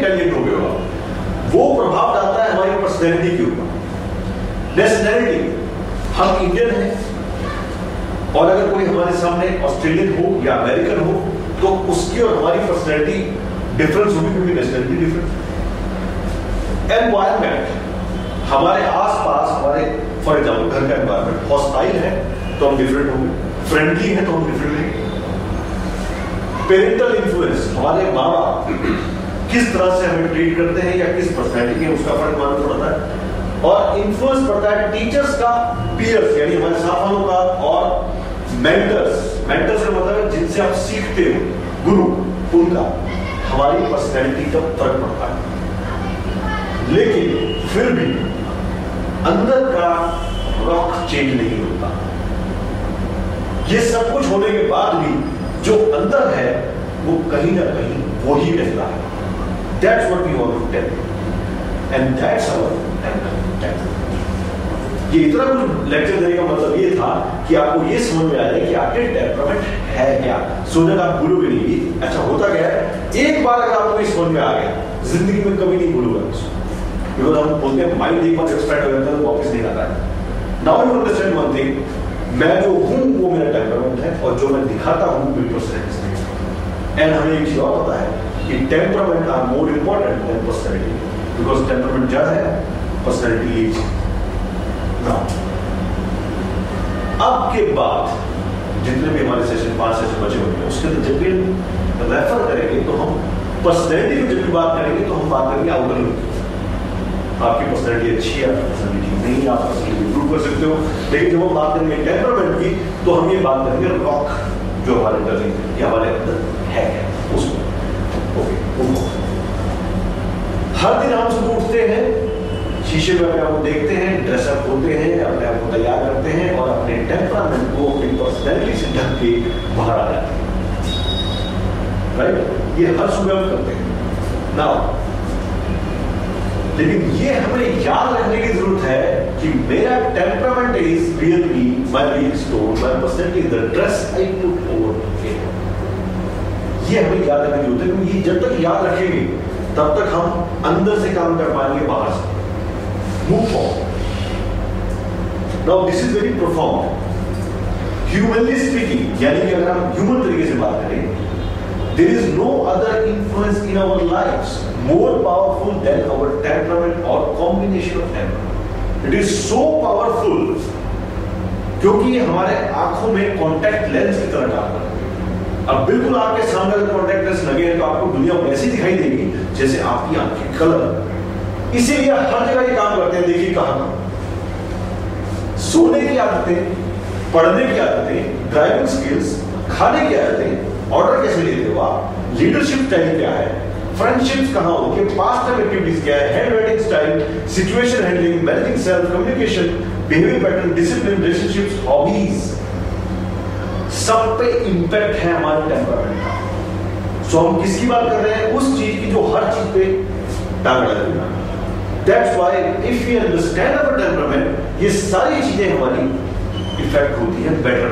Intelligent हो गए हो, वो प्रभाव डालता है हमारी पर्सनैलिटी के ऊपर। नेशनैलिटी, हम इंडियन हैं और अगर कोई हमारे सामने ऑस्ट्रेलियन हो या अमेरिकन हो तो उसकी और हमारी पर्सनैलिटी डिफरेंस होगी, क्योंकि नेशनैलिटी डिफरेंस। एनवायरमेंट, हमारे आसपास, हमारे फॉर एग्जाम्पल घर का एनवायरमेंट हॉस्टाइल है तो हम डिफरेंट होंगे, फ्रेंडली है तो हम डिफरेंट होंगे। पेरेंटल इन्फ्लुएंस, हमारे माँ बाप किस तरह से हमें ट्रीट करते हैं या किस पर्सनैलिटी है उसका फर्क मालूम पड़ता है। और इन्फ्लुएंस पड़ता है टीचर्स का, पीयर्स यानी हमारे साथ वालों का, और मेंटर्स, मेंटर्स का मतलब है जिनसे आप सीखते हो, गुरु, उनका हमारी पर्सनैलिटी का फर्क पड़ता है। लेकिन फिर भी अंदर का रॉक चेंज नहीं होता। ये सब कुछ होने के बाद भी जो अंदर है वो कहीं ना कहीं वही रहता है। That's what we want to tell you, and that's our temperament. ये इतना कुछ लेक्चर देने का मतलब ये था कि आपको ये समझ में आ जाए कि आपके टेम्परामेंट है क्या। सोचना आप भूलोगे नहीं। अच्छा होता क्या है, एक बार अगर आपको ये समझ में आ गया, जिंदगी में कभी नहीं भूलूंगा इसको। बिकॉज हम बोलते हैं माइंड एक बार एक्सपेक्ट हो जाता है तो वापस नहीं आता है। Now you understand one thing, मैं जो हूं वो मेरा टेम्परामेंट है और जो मैं दिखाता हूं वो मेरी पर्सनैलिटी है। एंड हमें एक चीज और पता है कि temperament are more important than personality, because temperament जड़ है, पर्सनैलिटी लीड। नाउ अब के बाद जितने भी हमारे सेशन 5 सेशन बचे होंगे उसके अंदर जब भी रेफर करेंगे तो हम पर्सनैलिटी की जब भी बात करेंगे तो हम बात करेंगे आउटलुक। आपकी पर्सनैलिटी अच्छी है, आपकी पर्सनैलिटी नहीं है, आप पर्सनैलिटी इंप्रूव कर सकते हो। लेकिन जब हम बात करेंगे टेम्परामेंट की तो हम ये बात करेंगे रॉक जो हमारे अंदर या हमारे अंदर है उसको। ओके, हर दिन हम सुबह उठते हैं, शीशे में अपने आप को देखते हैं, ड्रेसअप होते हैं, अपने आप को तैयार करते हैं और अपने टेम्परामेंट को अपनी पर्सनैलिटी से ढक के बाहर आ जाते हैं। राइट, ये हर सुबह हम करते हैं ना। लेकिन ये हमें याद रखने की जरूरत है कि मेरा temperament is really my weak stone, my personality is the dress I put over it. ये हमें याद रखने की जरूरत है, क्योंकि जब तक याद रखेंगे तब तक हम अंदर से काम कर पाएंगे, बाहर से move forward. Now this is very profound. Humanly speaking, यानी कि अगर हम ह्यूमन तरीके से बात करें, there is no other influence in our lives more powerful than our temperament or combination of temperament. It is so powerful क्योंकि ये हमारे आंखों में कॉन्टैक्ट लेंस की तरह काम करता है। अब बिल्कुल आपके सामने अगर कॉन्टैक्ट लेंस लगे तो आपको दुनिया वैसी दिखाई देगी जैसे आपकी आंखें कलर। इसीलिए हर जगह ये काम करते हैं। देखिए कहां, सोने की आदतें, पढ़ने की आदतें, ड्राइविंग स्किल्स, खाने की आदतें, ऑर्डर कैसे लेते हो आप, लीडरशिप स्टाइल क्या है, फ्रेंडशिप्स कहां होंगे, पास्ट टाइम एक्टिविटीज क्या है, hand writing style, situation handling, managing self, communication, behaviour pattern, discipline, relationships, hobbies, सब पे इंपैक्ट है हमारे टेम्परामेंट का। सो हम किसकी बात कर रहे हैं, उस चीज की जो हर चीज पे टांग लगाएगा। That's why if we understand our temperament, ये सारी चीजें हमारी इफेक्ट होती है बेटर।